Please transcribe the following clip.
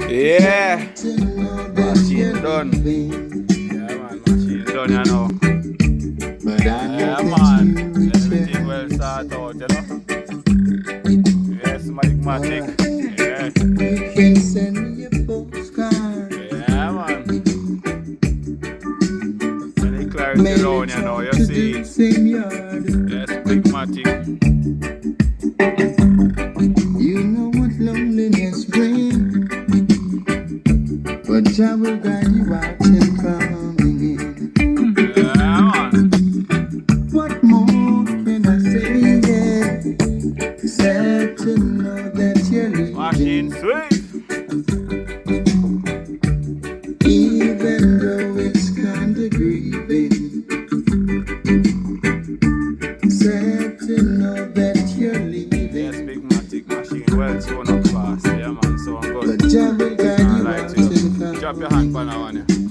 Yeah, machine done. Yeah, man, machine done, you know. Yeah, man, everything well start out, you know. Yes, Matic. Yeah. You can send me a postcard. Yeah, man. Any clarity around, you know, you see it. Yes, Big Matic. You know what loneliness brings, but I will guide you out and coming in. Yeah, man. What more can I say? Yeah, except to know that you're Machine leaving. sweet. Even though it's kinda grieving, except to know that you're leaving. Yes, Big Matic. Machine well thrown up fast. Yeah, man, so I'm good. But I will guide you Alright, out you and know. coming Drop your hand for now, one, yeah.